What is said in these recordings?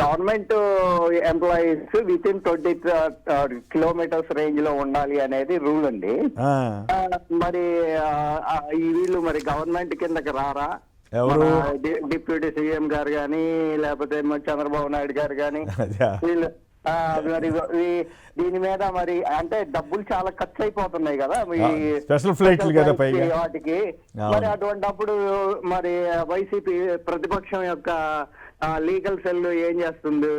Government employees with in 20 kilometres range లో ఉండాలి అనేది రూల్ అండి. మరి ఈ వీళ్ళు మరి గవర్నమెంట్ కిందకి రారా? ఎవరు? డిప్యూటీ సీఎం గారు కానీ లేకపోతే చంద్రబాబు నాయుడు గారు కానీ వీళ్ళు మరి దీని మీద మరి అంటే డబ్బులు చాలా ఖర్చు అయిపోతున్నాయి కదా స్పెషల్ ఫ్లైట్లు కదా పైగా వాటికి. మరి అటువంటిప్పుడు మరి వైసీపీ ప్రతిపక్షం యొక్క లీగల్ సెల్ ఏం చేస్తుంది?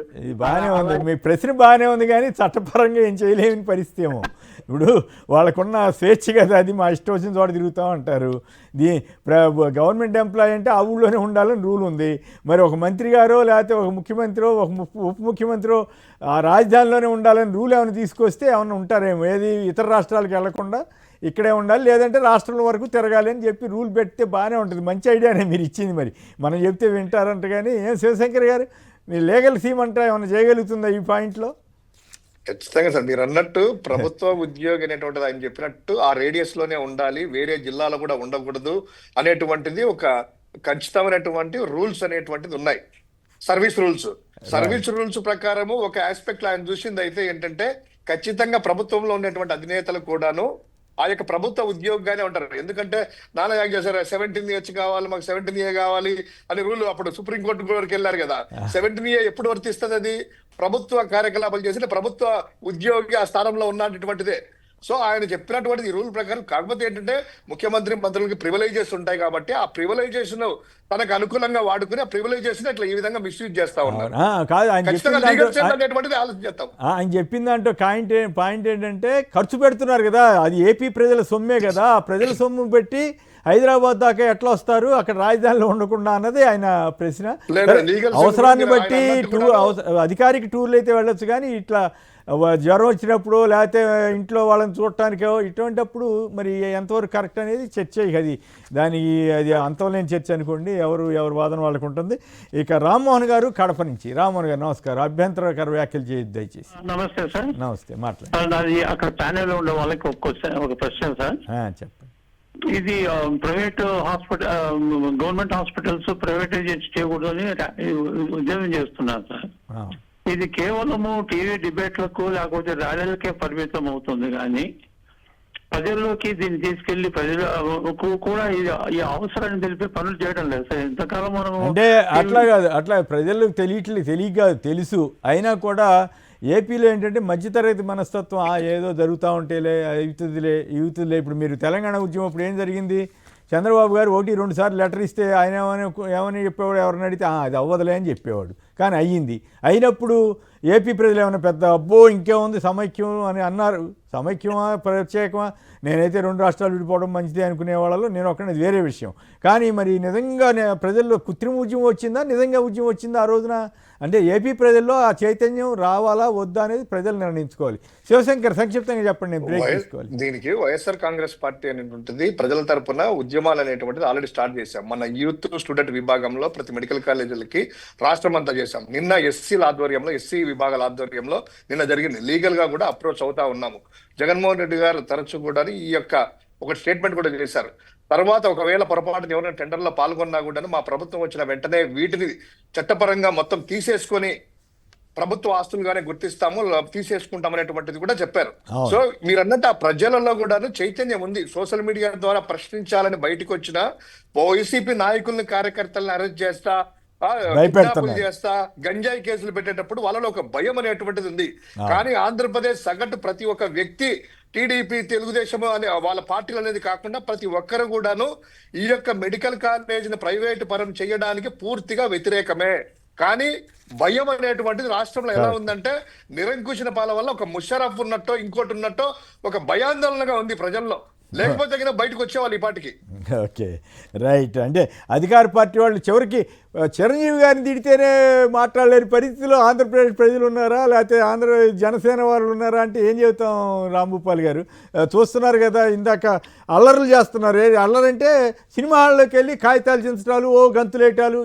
బాగానే ఉంది, మీ ప్రశ్న బాగానే ఉంది, కానీ చట్టపరంగా ఏం చేయలేని పరిస్థితి ఏమో. ఇప్పుడు వాళ్ళకున్న స్వేచ్ఛ కదా, అది మా ఇష్టం వచ్చిన చోట తిరుగుతూ ఉంటారు. గవర్నమెంట్ ఎంప్లాయీ అంటే ఆ ఊళ్ళోనే ఉండాలని రూల్ ఉంది. మరి ఒక మంత్రి గారో లేకపోతే ఒక ముఖ్యమంత్రి ఒక ఉప ముఖ్యమంత్రి ఆ రాజధానిలోనే ఉండాలని రూల్ ఏమైనా తీసుకొస్తే ఏమైనా ఉంటారేమో. ఏది ఇతర రాష్ట్రాలకు వెళ్లకుండా ఇక్కడే ఉండాలి, లేదంటే రాష్ట్రం వరకు తిరగాలి అని చెప్పి రూల్ పెడితే బాగానే ఉంటుంది. మంచి ఐడియానే మీరు ఇచ్చింది. మరి మనం చెప్తే వింటారంట. కానీ ఏం శివశంకర్ గారు, మీ లీగల్ సీమ్ అంటే ఏమైనా చేయగలుగుతుందా ఈ పాయింట్లో? ఖచ్చితంగా సార్, మీరు అన్నట్టు ప్రభుత్వ ఉద్యోగి అనేటువంటిది ఆయన చెప్పినట్టు ఆ రేడియస్ లోనే ఉండాలి, వేరే జిల్లాలో కూడా ఉండకూడదు అనేటువంటిది ఒక ఖచ్చితమైనటువంటి రూల్స్ అనేటువంటిది ఉన్నాయి. సర్వీస్ రూల్స్ ప్రకారము ఒక ఆస్పెక్ట్ ఆయన చూసింది అయితే ఏంటంటే ఖచ్చితంగా ప్రభుత్వంలో ఉన్నటువంటి అధినేతలు కూడాను ఆ యొక్క ప్రభుత్వ ఉద్యోగిగానే ఉంటారు. ఎందుకంటే నానా యాగ్ చేశారు 17 ఇయర్స్ కావాలి, మాకు 17A కావాలి అని రూల్ అప్పుడు సుప్రీంకోర్టు వరకు వెళ్ళారు కదా. 17A ఎప్పుడు వర్తిస్తుంది? అది ప్రభుత్వ కార్యకలాపాలు చేసిన ప్రభుత్వ ఉద్యోగి ఆ స్థానంలో ఉన్నటువంటిదే. సో ఆయన చెప్పినటువంటి రూల్ ప్రకారం. కాకపోతే ఏంటంటే మంత్రులకి ప్రివిలైజెస్ ఉంటాయి కాబట్టి ఆ ప్రివిలైజేషన్ తనకు అనుకూలంగా వాడుకుని ఆ ప్రివిలైజేషన్ ఇట్లా ఈ విధంగా మిస్యూజ్ చేస్తా ఉన్నారు. ఆయన చెప్పిన దాంట్లో పాయింట్ ఏంటంటే ఖర్చు పెడుతున్నారు కదా, అది ఏపీ ప్రజల సొమ్మే కదా. ప్రజల సొమ్ము పెట్టి హైదరాబాద్ దాకా ఎట్లా వస్తారు అక్కడ రాజధానిలో ఉండకుండా అన్నది ఆయన ప్రశ్న. అవసరాన్ని బట్టి అధికారిక టూర్లు అయితే వెళ్ళొచ్చు, కానీ ఇట్లా జ్వరం వచ్చినప్పుడు లేకపోతే ఇంట్లో వాళ్ళని చూడటానికో ఇటువంటిప్పుడు మరి ఎంతవరకు కరెక్ట్ అనేది చర్చ. అది దానికి అది అంతలేని చర్చ అనుకోండి, ఎవరు వాదన వాళ్ళకు ఉంటుంది. ఇక రామ్మోహన్ గారు కడప నుంచి. రామ్మోహన్ గారు నమస్కారం. అభ్యంతరకర వ్యాఖ్యలు చేయొద్దు దయచేసి. నమస్తే సార్. నమస్తే, మాట్లాడండి. అక్కడ ప్యానెల్ ఉండే వాళ్ళకి ఒక ప్రశ్న సార్. చెప్పండి. ఇది private hospital, government hospitals privatisation చేయకూడదు అని ఉద్యోగం చేస్తున్నారు సార్. ఇది కేవలము టీవీ డిబేట్లకు లేకపోతే ర్యాలీలకే పరిమితం అవుతుంది, కానీ ప్రజల్లోకి దీన్ని తీసుకెళ్లి ప్రజలకు కూడా ఈ అవసరాన్ని తెలిపి పనులు చేయడం లేదు సార్. ఎంతకాలం మనం అంటే అట్లా కాదు, అట్లా ప్రజలకు తెలియక తెలుసు అయినా కూడా ఏపీలో ఏంటంటే మధ్యతరగతి మనస్తత్వం. ఏదో జరుగుతూ ఉంటేలే యూతులే. ఇప్పుడు మీరు తెలంగాణ ఉద్యమం అప్పుడు ఏం జరిగింది? చంద్రబాబు గారు 1-2 సార్లు లెటర్ ఇస్తే ఆయన ఏమని చెప్పేవాడు, ఎవరిని అడిగితే అది అవ్వదులే అని చెప్పేవాడు. కానీ అయ్యింది. అయినప్పుడు ఏపీ ప్రజలు ఏమైనా పెద్ద అబ్బో ఇంకేముంది సమైక్యం అని అన్నారు. సమైక్యమా ప్రత్యేకమా? నేనైతే 2 రాష్ట్రాలు విడిపోవడం మంచిది అనుకునే వాళ్ళలో నేను ఒకటి వేరే విషయం. కానీ మరి నిజంగా ప్రజల్లో కృత్రిమ ఉద్యమం వచ్చిందా, నిజంగా ఉద్యమం వచ్చిందా ఆ రోజున? అంటే ఏపీ ప్రజల్లో ఆ చైతన్యం రావాలా వద్దా అనేది ప్రజలు నిర్ణయించుకోవాలి. శివశంకర్ సంక్షిప్తంగా చెప్పండి, నేను బ్రేక్ తీసుకోవాలి. దీనికి వైఎస్ఆర్ కాంగ్రెస్ పార్టీ అనేటువంటిది ప్రజల తరపున ఉద్యమాలు అనేటువంటిది ఆల్రెడీ స్టార్ట్ చేశాం. మన యూత్ స్టూడెంట్ విభాగంలో ప్రతి మెడికల్ కాలేజీలకి రాష్ట్రం అంతా చేశాం. నిన్న ఎస్సీ విభాగాల ఆధ్వర్యంలో నిన్న జరిగింది. లీగల్ గా కూడా అప్రోచ్ అవుతా ఉన్నాము. జగన్మోహన్ రెడ్డి గారు తరచు కూడా ఈ యొక్క ఒక స్టేట్మెంట్ కూడా చేశారు. తర్వాత ఒకవేళ పొరపాటున ఎవరైనా టెండర్లో పాల్గొన్నా కూడా మా ప్రభుత్వం వచ్చిన వెంటనే వీటిని చట్టపరంగా మొత్తం తీసేసుకొని ప్రభుత్వ ఆస్తులుగానే గుర్తిస్తాము, తీసేసుకుంటాం అనేటువంటిది కూడా చెప్పారు. సో మీరు అన్నట్టు ఆ ప్రజలలో కూడా చైతన్యం ఉంది. సోషల్ మీడియా ద్వారా ప్రశ్నించాలని బయటకు వచ్చిన వైసీపీ నాయకుల్ని కార్యకర్తలను అరెస్ట్ చేస్తా చేస్తా గంజాయి కేసులు పెట్టేటప్పుడు వాళ్ళలో ఒక భయం అనేటువంటిది ఉంది. కానీ ఆంధ్రప్రదేశ్ సగటు ప్రతి ఒక్క వ్యక్తి టీడీపీ, తెలుగుదేశం అనే వాళ్ళ పార్టీలు అనేది కాకుండా ప్రతి ఒక్కరు కూడాను ఈ యొక్క మెడికల్ కాలేజీని ప్రైవేటు పరం చేయడానికి పూర్తిగా వ్యతిరేకమే. కానీ భయం అనేటువంటిది రాష్ట్రంలో ఎలా ఉందంటే నిరంకుశన పాలన వల్ల ఒక ముషరఫ్ ఉన్నట్టో ఇంకోటి ఉన్నట్టో ఒక భయాందోళనగా ఉంది ప్రజల్లో. లేకపోతే బయటకు వచ్చేవాళ్ళు ఈ పార్టీకి. Okay, right. అంటే అధికార పార్టీ వాళ్ళు చివరికి చిరంజీవి గారిని తిడితేనే మాట్లాడలేని పరిస్థితిలో ఆంధ్రప్రదేశ్ ప్రజలు ఉన్నారా, లేకపోతే జనసేన వాళ్ళు ఉన్నారా అంటే ఏం చెబుతాం? రాంభూపాల్ గారు చూస్తున్నారు కదా, ఇందాక అల్లర్లు చేస్తున్నారు. అల్లరంటే సినిమా హాల్లోకి వెళ్ళి కాగితాలు చించడాలు, గంతులేటాలు.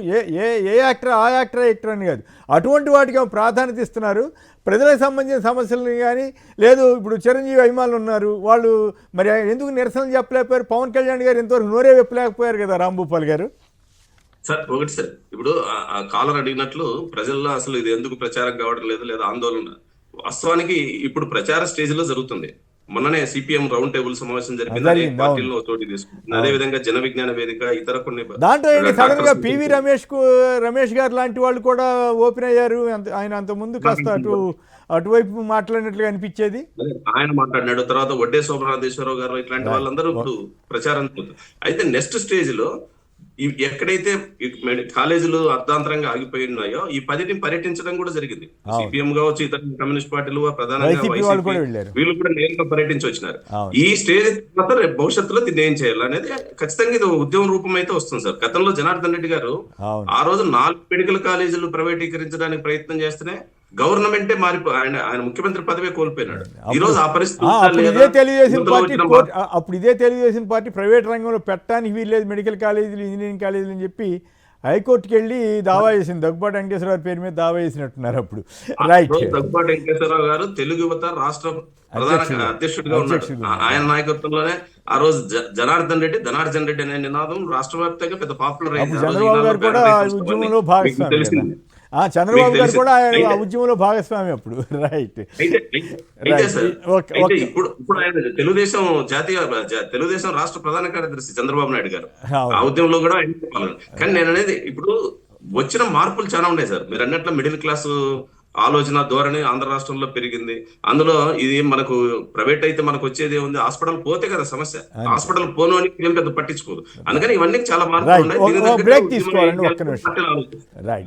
ఏ యాక్టర్ ఆ యాక్టర్ అని కాదు, అటువంటి వాటికి ప్రాధాన్యత ఇస్తున్నారు. ప్రజలకు సంబంధించిన సమస్యలను కానీ లేదు. ఇప్పుడు చిరంజీవి అభిమానులు ఉన్నారు, వాళ్ళు మరి ఎందుకు నిరసనలు చెప్పలేకపోయారు? పవన్ కళ్యాణ్ గారు ఇంతవరకు నోరే వెప్పలేకపోయారు కదా రాంభూపాల్ గారు. సార్ ఒకటి సార్, ఇప్పుడు ఆ కాలర్ అడిగినట్లు ప్రజల్లో అసలు ఇది ఎందుకు ప్రచారం కావడం లేదు లేదా ఆందోళన, వాస్తవానికి ఇప్పుడు ప్రచార స్టేజ్ లో జరుగుతుంది. మొన్ననే సిపిఎం రౌండ్ టేబుల్ సమావేశం జరిగింది, అనేక జరిగింది, పార్టీలను చోటు తీసుకుంటుంది. అదే విధంగా జన విజ్ఞాన వేదిక, ఇతర కొన్ని దాంట్లో ఏంటి సడన్ గా డాక్టర్స్ పివి రమేష్ గారు లాంటి వాళ్ళు కూడా ఓపెన్ అయ్యారు. ఆయన అంత ముందు కాస్త అటువైపు మాట్లాడినట్లుగా అనిపించేది. ఆయన మాట్లాడినాడు. తర్వాత వడ్డే శోభనాథేశ్వరరావు గారు ఇట్లాంటి వాళ్ళందరూ ఇప్పుడు ప్రచారం జరుగుతుంది. అయితే నెక్స్ట్ స్టేజ్ లో ఎక్కడైతే కాలేజీలు అర్ధాంతరంగా ఆగిపోయి ఉన్నాయో ఈ 10ని పర్యటించడం కూడా జరిగింది. సిపిఎం కావచ్చు, ఇతర కమ్యూనిస్ట్ పార్టీలు, ప్రధానంగా వైసీపీ, వీళ్ళు కూడా నేరుగా పర్యటించి వచ్చినారు. ఈ స్టేజ్ తర్వాత రేపు భవిష్యత్తులో దీన్ని ఏం చేయాలి అనేది ఖచ్చితంగా ఇది ఉద్యమ రూపం అయితే వస్తుంది సార్. గతంలో జనార్దన్ రెడ్డి గారు ఆ రోజు 4 మెడికల్ కాలేజీలు ప్రైవేటీకరించడానికి ప్రయత్నం చేస్తేనే గవర్నమెంటే ఆయన ముఖ్యమంత్రి పదవి కోల్పోయినాడు. ఈ రోజు ఆ పరిస్థితి అప్పుడు ఇదే తెలుగుదేశం పార్టీ ప్రైవేట్ రంగంలో పెట్టడానికి వీల్లేదు మెడికల్ కాలేజీలు, ఇంజనీరింగ్ కాలేజీలు అని చెప్పి హైకోర్టుకి వెళ్ళి దావా చేసింది. దగ్గుబాటి వెంకటేశ్వరరావు పేరు మీద దావా చేసినట్టున్నారు అప్పుడు. రైట్. దగ్గుబాటి వెంకటేశ్వరరావు గారు తెలుగు యువత రాష్ట్ర ప్రధాన అధ్యక్షుడిగా ఉన్నాడు. ఆయన నాయకత్వంలోనే ఆ రోజు జనార్దన్ రెడ్డి అనే నినాదం రాష్ట్ర వ్యాప్తంగా పెద్ద పాపులర్ అయింది. చంద్రబాబు గారు కూడా ఉద్యమంలో భాగస్వామి. చంద్రబాబు గారు కూడా ఆయన ఉద్యమంలో భాగస్వామి అప్పుడు. రైట్. అయితే ఇప్పుడు ఆయన తెలుగుదేశం రాష్ట్ర ప్రధాన కార్యదర్శి చంద్రబాబు నాయుడు గారు ఆ ఉద్యమంలో కూడా ఆయన పాల్గొన్నారు. కానీ నేను అనేది ఇప్పుడు వచ్చిన మార్పులు చాలా ఉన్నాయి సార్. మీరు అన్నట్లు మిడిల్ క్లాస్ ఆలోచన ధోరణి ఆంధ్ర రాష్ట్రంలో పెరిగింది. అందులో ఇది మనకు ప్రైవేట్ అయితే మనకు వచ్చేది ఉంది, హాస్పిటల్ పోతే కదా సమస్య. హాస్పిటల్ పోను అని ఏం పెద్ద పట్టించుకోదు. అందుకని ఇవన్నీ చాలా మార్పులు ఉన్నాయి. రైట్.